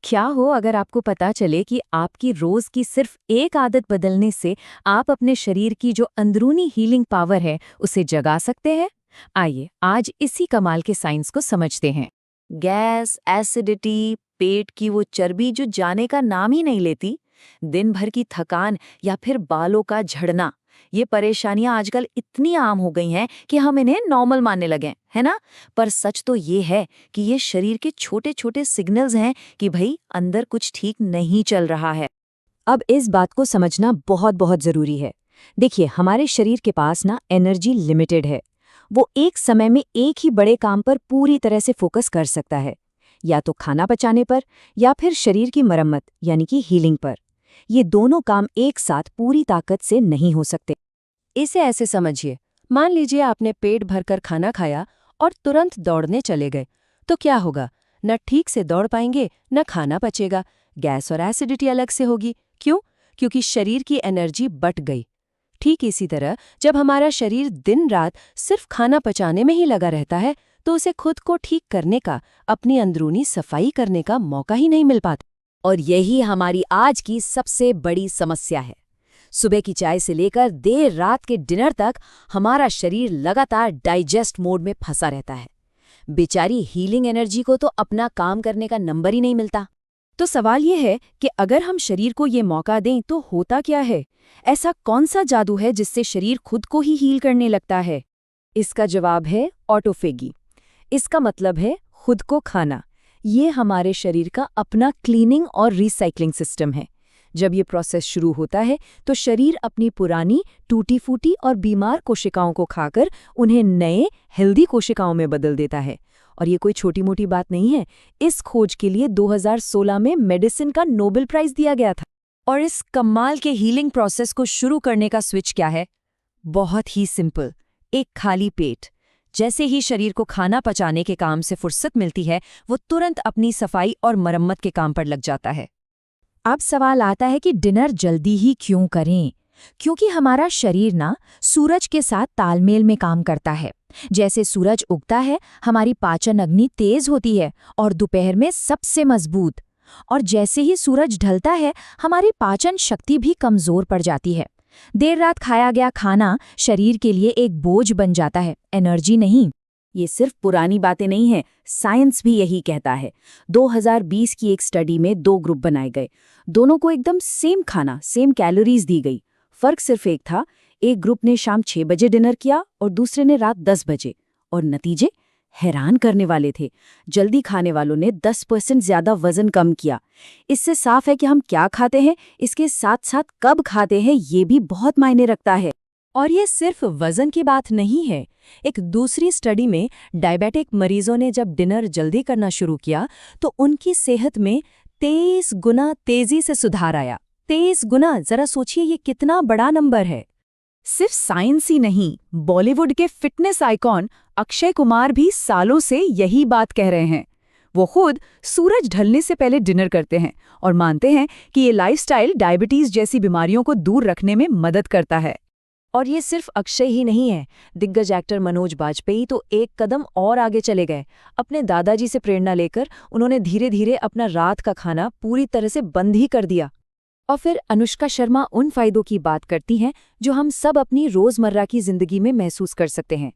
क्या हो अगर आपको पता चले कि आपकी रोज की सिर्फ एक आदत बदलने से आप अपने शरीर की जो अंदरूनी हीलिंग पावर है उसे जगा सकते हैं। आइए आज इसी कमाल के साइंस को समझते हैं। गैस, एसिडिटी, पेट की वो चर्बी जो जाने का नाम ही नहीं लेती, दिन भर की थकान या फिर बालों का झड़ना, ये परेशानियां आजकल इतनी आम हो गई हैं कि हम इन्हें नॉर्मल मानने लगे है ना। पर सच तो ये है कि ये शरीर के छोटे छोटे सिग्नल्स हैं कि भाई अंदर कुछ ठीक नहीं चल रहा है। अब इस बात को समझना बहुत बहुत जरूरी है। देखिए, हमारे शरीर के पास ना एनर्जी लिमिटेड है। वो एक समय में एक ही बड़े काम पर पूरी तरह से फोकस कर सकता है, या तो खाना पचाने पर या फिर शरीर की मरम्मत यानी कि हीलिंग पर। ये दोनों काम एक साथ पूरी ताकत से नहीं हो सकते। इसे ऐसे समझिए, मान लीजिए आपने पेट भरकर खाना खाया और तुरंत दौड़ने चले गए, तो क्या होगा? न ठीक से दौड़ पाएंगे, न खाना पचेगा। गैस और एसिडिटी अलग से होगी। क्यों? क्योंकि शरीर की एनर्जी बट गई। ठीक इसी तरह जब हमारा शरीर दिन रात सिर्फ खाना पचाने में ही लगा रहता है, तो उसे खुद को ठीक करने का, अपनी अंदरूनी सफाई करने का मौका ही नहीं मिल पाता। और यही हमारी आज की सबसे बड़ी समस्या है। सुबह की चाय से लेकर देर रात के डिनर तक हमारा शरीर लगातार डाइजेस्ट मोड में फंसा रहता है। बेचारी हीलिंग एनर्जी को तो अपना काम करने का नंबर ही नहीं मिलता। तो सवाल ये है कि अगर हम शरीर को ये मौका दें तो होता क्या है? ऐसा कौन सा जादू है जिससे शरीर खुद को ही हील करने लगता है? इसका जवाब है ऑटोफेगी। इसका मतलब है खुद को खाना। ये हमारे शरीर का अपना क्लीनिंग और रिसाइकलिंग सिस्टम है। जब ये प्रोसेस शुरू होता है तो शरीर अपनी पुरानी टूटी फूटी और बीमार कोशिकाओं को खाकर उन्हें नए हेल्दी कोशिकाओं में बदल देता है। और ये कोई छोटी मोटी बात नहीं है। इस खोज के लिए 2016 में मेडिसिन का नोबेल प्राइज दिया गया था। और इस कमाल के हीलिंग प्रोसेस को शुरू करने का स्विच क्या है? बहुत ही सिंपल, एक खाली पेट। जैसे ही शरीर को खाना पचाने के काम से फुर्सत मिलती है, वो तुरंत अपनी सफाई और मरम्मत के काम पर लग जाता है। अब सवाल आता है कि डिनर जल्दी ही क्यों करें? क्योंकि हमारा शरीर ना सूरज के साथ तालमेल में काम करता है। जैसे सूरज उगता है, हमारी पाचन अग्नि तेज होती है और दोपहर में सबसे मजबूत। और जैसे ही सूरज ढलता है, हमारी पाचन शक्ति भी कमजोर पड़ जाती है। देर रात खाया गया खाना शरीर के लिए एक बोझ बन जाता है, एनर्जी नहीं। ये सिर्फ पुरानी बातें नहीं हैं, साइंस भी यही कहता है। 2020 की एक स्टडी में 2 ग्रुप बनाए गए। दोनों को एकदम सेम खाना, सेम कैलोरीज दी गई। फर्क सिर्फ एक था, एक ग्रुप ने शाम 6 बजे डिनर किया और दूसरे ने रात 10 बजे। और नतीजे हैरान करने वाले थे। जल्दी खाने वालों ने 10% ज्यादा वजन कम किया। इससे साफ है कि हम क्या खाते हैं, इसके साथ साथ कब खाते हैं, ये भी बहुत मायने रखता है। और ये सिर्फ वजन की बात नहीं है। एक दूसरी स्टडी में डायबिटिक मरीजों ने जब डिनर जल्दी करना शुरू किया तो उनकी सेहत में 23 गुना तेजी से सुधार आया। 23 गुना, जरा सोचिए ये कितना बड़ा नंबर है। सिर्फ साइंस ही नहीं, बॉलीवुड के फिटनेस आइकॉन अक्षय कुमार भी सालों से यही बात कह रहे हैं। वो खुद सूरज ढलने से पहले डिनर करते हैं और मानते हैं कि ये लाइफस्टाइल डायबिटीज जैसी बीमारियों को दूर रखने में मदद करता है। और ये सिर्फ अक्षय ही नहीं है, दिग्गज एक्टर मनोज बाजपेयी तो एक कदम और आगे चले गए। अपने दादाजी से प्रेरणा लेकर उन्होंने धीरे धीरे अपना रात का खाना पूरी तरह से बंद ही कर दिया। और फिर अनुष्का शर्मा उन फायदों की बात करती हैं जो हम सब अपनी रोजमर्रा की जिंदगी में महसूस कर सकते हैं।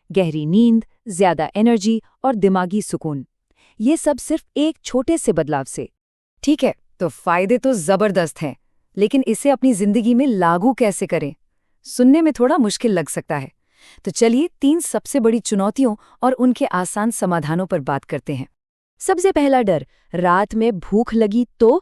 गहरी नींद, ज्यादा एनर्जी और दिमागी सुकून। ये सब सिर्फ एक छोटे से बदलाव से। ठीक है, तो फायदे तो जबरदस्त हैं, लेकिन इसे अपनी जिंदगी में लागू कैसे करें? सुनने में थोड़ा मुश्किल लग सकता है। तो चलिए 3 सबसे बड़ी चुनौतियों और उनके आसान समाधानों पर बात करते हैं। सबसे पहला डर, रात में भूख लगी तो?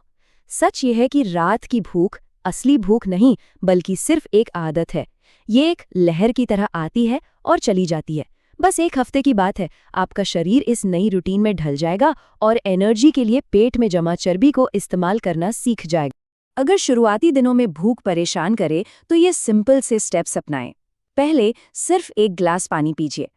सच ये है कि रात की भूख असली भूख नहीं, बल्कि सिर्फ एक आदत है। ये एक लहर की तरह आती है और चली जाती है। बस एक हफ्ते की बात है, आपका शरीर इस नई रूटीन में ढल जाएगा और एनर्जी के लिए पेट में जमा चर्बी को इस्तेमाल करना सीख जाएगा। अगर शुरुआती दिनों में भूख परेशान करे तो ये सिंपल से स्टेप्स अपनाएं। पहले सिर्फ 1 ग्लास पानी पीजिए।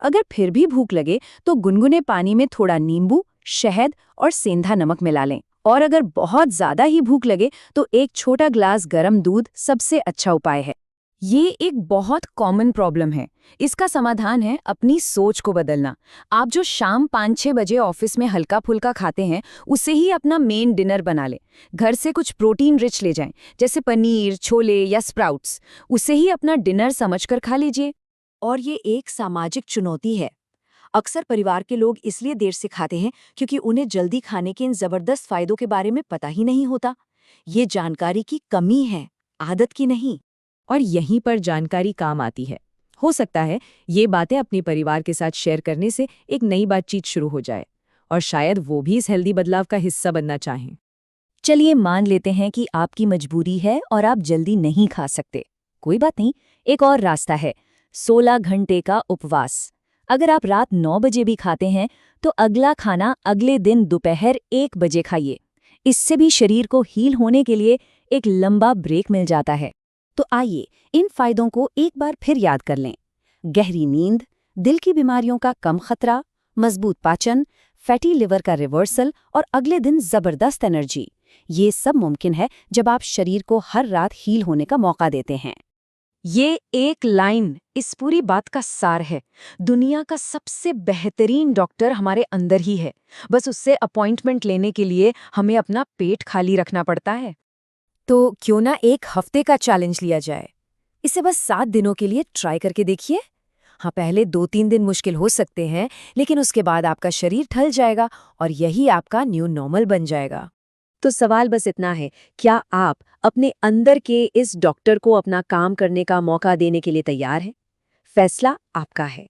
अगर फिर भी भूख लगे तो गुनगुने पानी में थोड़ा नींबू, शहद और सेंधा नमक मिला लें। और अगर बहुत ज्यादा ही भूख लगे तो 1 छोटा ग्लास गर्म दूध सबसे अच्छा उपाय है। ये एक बहुत कॉमन प्रॉब्लम है। इसका समाधान है अपनी सोच को बदलना। आप जो शाम 5-6 बजे ऑफिस में हल्का फुल्का खाते हैं, उससे ही अपना मेन डिनर बना लें। घर से कुछ प्रोटीन रिच ले जाएं, जैसे पनीर, छोले या स्प्राउट्स। उसे ही अपना डिनर समझकर खा लीजिए। और ये एक सामाजिक चुनौती है। अक्सर परिवार के लोग इसलिए देर से खाते हैं क्योंकि उन्हें जल्दी खाने के इन जबरदस्त फायदों के बारे में पता ही नहीं होता। ये जानकारी की कमी है, आदत की नहीं। और यहीं पर जानकारी काम आती है। हो सकता है ये बातें अपने परिवार के साथ शेयर करने से एक नई बातचीत शुरू हो जाए, और शायद वो भी इस हेल्दी बदलाव का हिस्सा बनना चाहें। चलिए मान लेते हैं कि आपकी मजबूरी है और आप जल्दी नहीं खा सकते। कोई बात नहीं, एक और रास्ता है, 16 घंटे का उपवास। अगर आप रात 9 बजे भी खाते हैं तो अगला खाना अगले दिन दोपहर 1 बजे खाइए। इससे भी शरीर को हील होने के लिए एक लंबा ब्रेक मिल जाता है। तो आइए इन फायदों को एक बार फिर याद कर लें। गहरी नींद, दिल की बीमारियों का कम खतरा, मजबूत पाचन, फैटी लिवर का रिवर्सल और अगले दिन जबरदस्त एनर्जी। ये सब मुमकिन है जब आप शरीर को हर रात हील होने का मौका देते हैं। ये एक लाइन इस पूरी बात का सार है। दुनिया का सबसे बेहतरीन डॉक्टर हमारे अंदर ही है। बस उससे अपॉइंटमेंट लेने के लिए हमें अपना पेट खाली रखना पड़ता है। तो क्यों ना एक हफ्ते का चैलेंज लिया जाए। इसे बस 7 दिनों के लिए ट्राई करके देखिए। हाँ, पहले 2-3 दिन मुश्किल हो सकते हैं, लेकिन उसके बाद आपका शरीर ढल जाएगा और यही आपका न्यू नॉर्मल बन जाएगा। तो सवाल बस इतना है, क्या आप अपने अंदर के इस डॉक्टर को अपना काम करने का मौका देने के लिए तैयार हैं? फैसला आपका है।